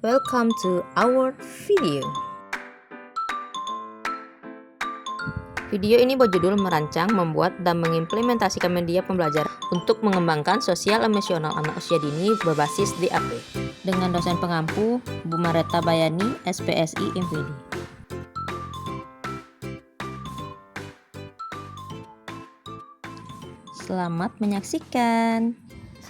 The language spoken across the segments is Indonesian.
Welcome to our video. Video ini berjudul merancang, membuat, dan mengimplementasikan media pembelajaran untuk mengembangkan sosial emosional anak usia dini berbasis DAP dengan dosen pengampu Bu Mareta Bayani, SPSI IMPD. Selamat menyaksikan.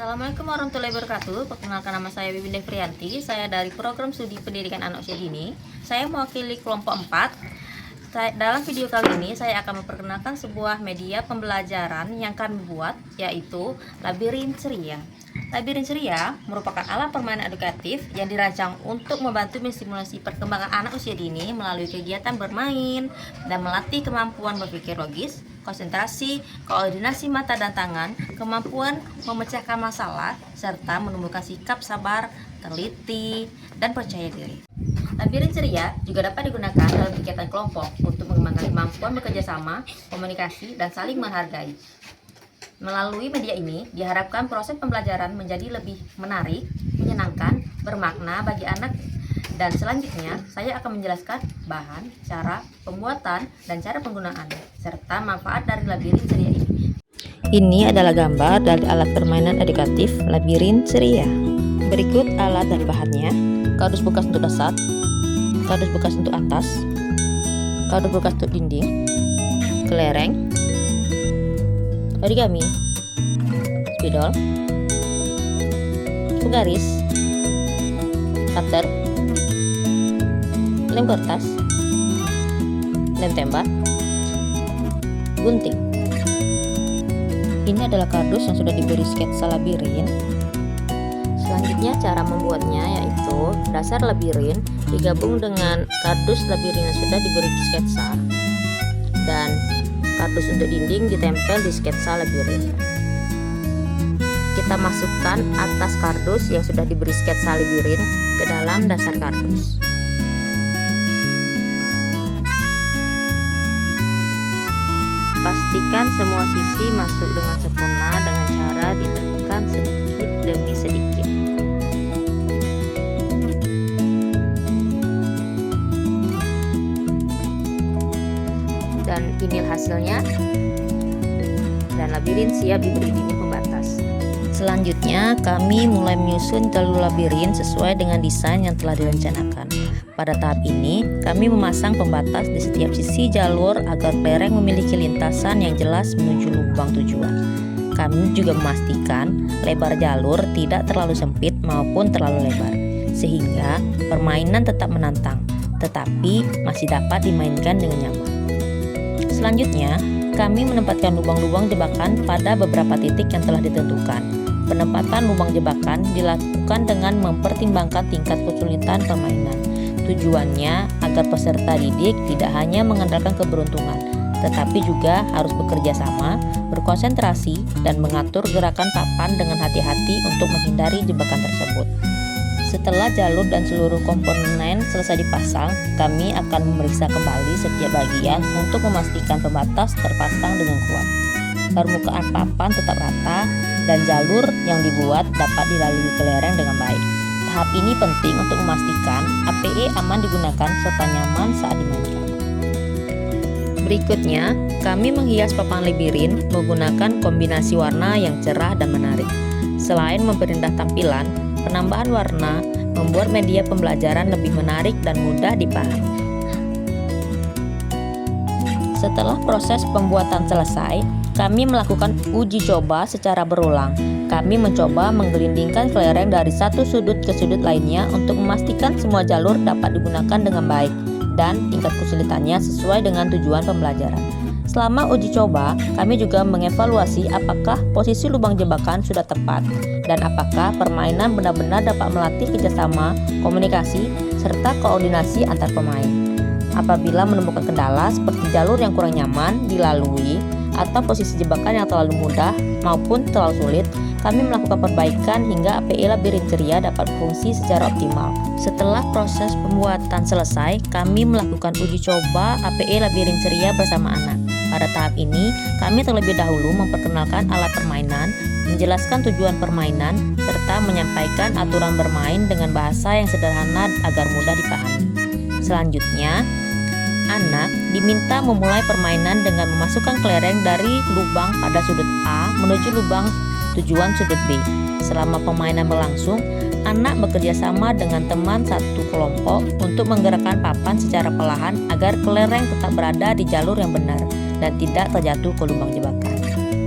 Assalamualaikum warahmatullahi wabarakatuh. Perkenalkan, nama saya Bibi Devrianti. Saya dari Program Studi Pendidikan Anak Usia Dini. Saya mewakili kelompok 4. Dalam video kali ini saya akan memperkenalkan sebuah media pembelajaran yang kami buat, yaitu Labirin Ceria. Labirin Ceria merupakan alat permainan edukatif yang dirancang untuk membantu menstimulasi perkembangan anak usia dini melalui kegiatan bermain dan melatih kemampuan berpikir logis, konsentrasi, koordinasi mata dan tangan, kemampuan memecahkan masalah, serta menumbuhkan sikap sabar, teliti, dan percaya diri. Labirin Ceria juga dapat digunakan dalam kegiatan kelompok untuk mengembangkan kemampuan bekerja sama, komunikasi, dan saling menghargai. Melalui media ini, diharapkan proses pembelajaran menjadi lebih menarik, menyenangkan, bermakna bagi anak. Dan selanjutnya, saya akan menjelaskan bahan, cara pembuatan, dan cara penggunaan, serta manfaat dari Labirin Ceria ini. Ini adalah gambar dari alat permainan edukatif Labirin Ceria. Berikut alat dan bahannya: kardus bekas untuk dasar, kardus bekas untuk atas, kardus bekas untuk dinding, kelereng, origami, spidol, garis, cutter, lem kertas, lem tembak, gunting. Ini adalah kardus yang sudah diberi sketsa labirin. Selanjutnya cara membuatnya yaitu dasar labirin digabung dengan kardus labirin yang sudah diberi sketsa, dan kardus untuk dinding ditempel di sketsa labirin. Kita masukkan atas kardus yang sudah diberi sketsa labirin ke dalam dasar kardus. Pastikan semua sisi masuk dengan sempurna dengan cara ditekan sedikit demi sedikit. Dan ini hasilnya, dan labirin siap diberi dinding pembatas. Selanjutnya kami mulai menyusun jalur labirin sesuai dengan desain yang telah direncanakan. Pada tahap ini kami memasang pembatas di setiap sisi jalur agar kelereng memiliki lintasan yang jelas menuju lubang tujuan. Kami juga memastikan lebar jalur tidak terlalu sempit maupun terlalu lebar, sehingga permainan tetap menantang tetapi masih dapat dimainkan dengan nyaman. Selanjutnya, kami menempatkan lubang-lubang jebakan pada beberapa titik yang telah ditentukan. Penempatan lubang jebakan dilakukan dengan mempertimbangkan tingkat kesulitan permainan. Tujuannya agar peserta didik tidak hanya mengandalkan keberuntungan, tetapi juga harus bekerja sama, berkonsentrasi, dan mengatur gerakan papan dengan hati-hati untuk menghindari jebakan tersebut. Setelah jalur dan seluruh komponen selesai dipasang, kami akan memeriksa kembali setiap bagian untuk memastikan pembatas terpasang dengan kuat. Permukaan papan tetap rata dan jalur yang dibuat dapat dilalui kelereng dengan baik. Tahap ini penting untuk memastikan APE aman digunakan serta nyaman saat dimainkan. Berikutnya, kami menghias papan labirin menggunakan kombinasi warna yang cerah dan menarik. Selain memperindah tampilan, penambahan warna membuat media pembelajaran lebih menarik dan mudah dipahami. Setelah proses pembuatan selesai, kami melakukan uji coba secara berulang. Kami mencoba menggelindingkan kelereng dari satu sudut ke sudut lainnya untuk memastikan semua jalur dapat digunakan dengan baik dan tingkat kesulitannya sesuai dengan tujuan pembelajaran. Selama uji coba, kami juga mengevaluasi apakah posisi lubang jebakan sudah tepat dan apakah permainan benar-benar dapat melatih kerjasama, komunikasi, serta koordinasi antar pemain. Apabila menemukan kendala seperti jalur yang kurang nyaman dilalui atau posisi jebakan yang terlalu mudah maupun terlalu sulit, kami melakukan perbaikan hingga APE Labirin Ceria dapat berfungsi secara optimal. Setelah proses pembuatan selesai, kami melakukan uji coba APE Labirin Ceria bersama anak. Pada tahap ini, kami terlebih dahulu memperkenalkan alat permainan, menjelaskan tujuan permainan, serta menyampaikan aturan bermain dengan bahasa yang sederhana agar mudah dipahami. Selanjutnya, anak diminta memulai permainan dengan memasukkan kelereng dari lubang pada sudut A menuju lubang tujuan sudut B. Selama permainan berlangsung, anak bekerja sama dengan teman satu kelompok untuk menggerakkan papan secara perlahan agar kelereng tetap berada di jalur yang benar dan tidak terjatuh ke lubang jebakan.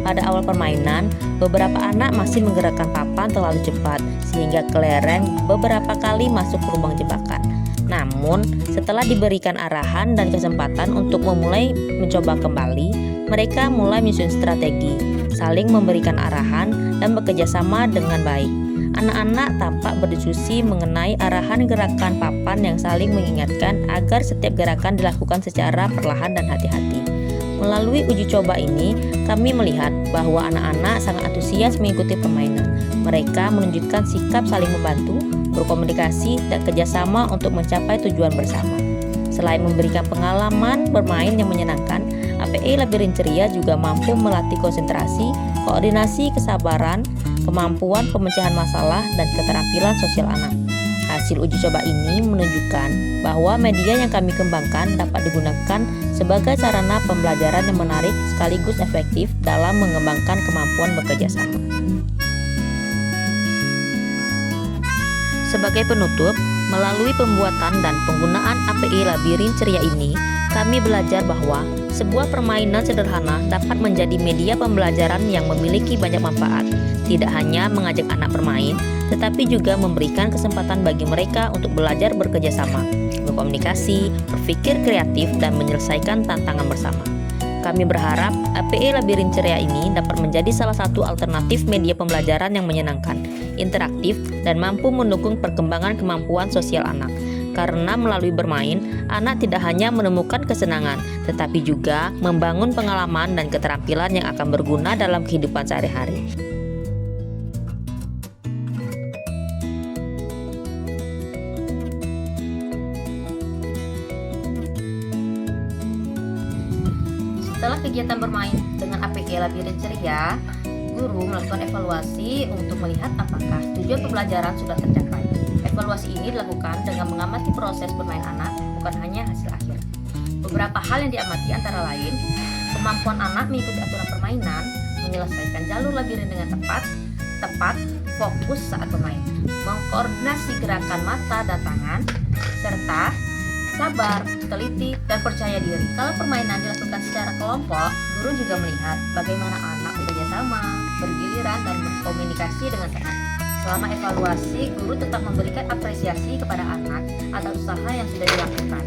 Pada awal permainan, beberapa anak masih menggerakkan papan terlalu cepat sehingga kelereng beberapa kali masuk ke lubang jebakan. Namun, setelah diberikan arahan dan kesempatan untuk memulai mencoba kembali, mereka mulai menyusun strategi, saling memberikan arahan, dan bekerja sama dengan baik. Anak-anak tampak berdiskusi mengenai arahan gerakan papan yang saling mengingatkan agar setiap gerakan dilakukan secara perlahan dan hati-hati. Melalui uji coba ini, kami melihat bahwa anak-anak sangat antusias mengikuti permainan. Mereka menunjukkan sikap saling membantu, berkomunikasi, dan kerjasama untuk mencapai tujuan bersama. Selain memberikan pengalaman bermain yang menyenangkan, APE Labirin Ceria juga mampu melatih konsentrasi, koordinasi, kesabaran, kemampuan pemecahan masalah, dan keterampilan sosial anak. Hasil uji coba ini menunjukkan bahwa media yang kami kembangkan dapat digunakan sebagai sarana pembelajaran yang menarik sekaligus efektif dalam mengembangkan kemampuan bekerja sama. Sebagai penutup, melalui pembuatan dan penggunaan APE Labirin Ceria ini, kami belajar bahwa sebuah permainan sederhana dapat menjadi media pembelajaran yang memiliki banyak manfaat. Tidak hanya mengajak anak bermain, tetapi juga memberikan kesempatan bagi mereka untuk belajar bekerja sama, berkomunikasi, berpikir kreatif, dan menyelesaikan tantangan bersama. Kami berharap APE Labirin Ceria ini dapat menjadi salah satu alternatif media pembelajaran yang menyenangkan, interaktif, dan mampu mendukung perkembangan kemampuan sosial anak. Karena melalui bermain, anak tidak hanya menemukan kesenangan, tetapi juga membangun pengalaman dan keterampilan yang akan berguna dalam kehidupan sehari-hari. Setelah kegiatan bermain dengan APE Labirin Ceria, guru melakukan evaluasi untuk melihat apakah tujuan pembelajaran sudah tercapai. Evaluasi ini dilakukan dengan mengamati proses bermain anak, bukan hanya hasil akhir. Beberapa hal yang diamati antara lain, kemampuan anak mengikuti aturan permainan, menyelesaikan jalur labirin dengan tepat, fokus saat bermain, mengkoordinasi gerakan mata dan tangan, serta sabar, teliti, dan percaya diri. Kalau permainan dilakukan secara kelompok, guru juga melihat bagaimana anak bekerja sama, bergiliran, dan berkomunikasi dengan teman. Selama evaluasi, guru tetap memberikan apresiasi kepada anak atas usaha yang sudah dilakukan.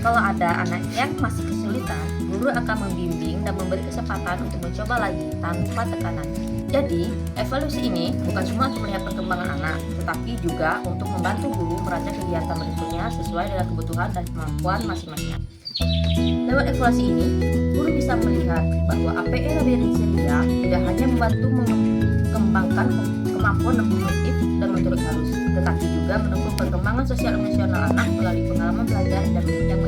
Kalau ada anak yang masih kesulitan, guru akan membimbing dan memberi kesempatan untuk mencoba lagi tanpa tekanan. Jadi, evaluasi ini bukan cuma untuk melihat perkembangan anak, tetapi juga untuk membantu guru merancang kegiatan berikutnya sesuai dengan kebutuhan dan kemampuan masing-masing. Lewat evaluasi ini, guru bisa melihat bahwa APE Labirin Ceria tidak hanya membantu mengembangkan kemampuan kognitif dan motorik halus, tetapi juga mendukung perkembangan sosial emosional anak melalui pengalaman belajar dan yang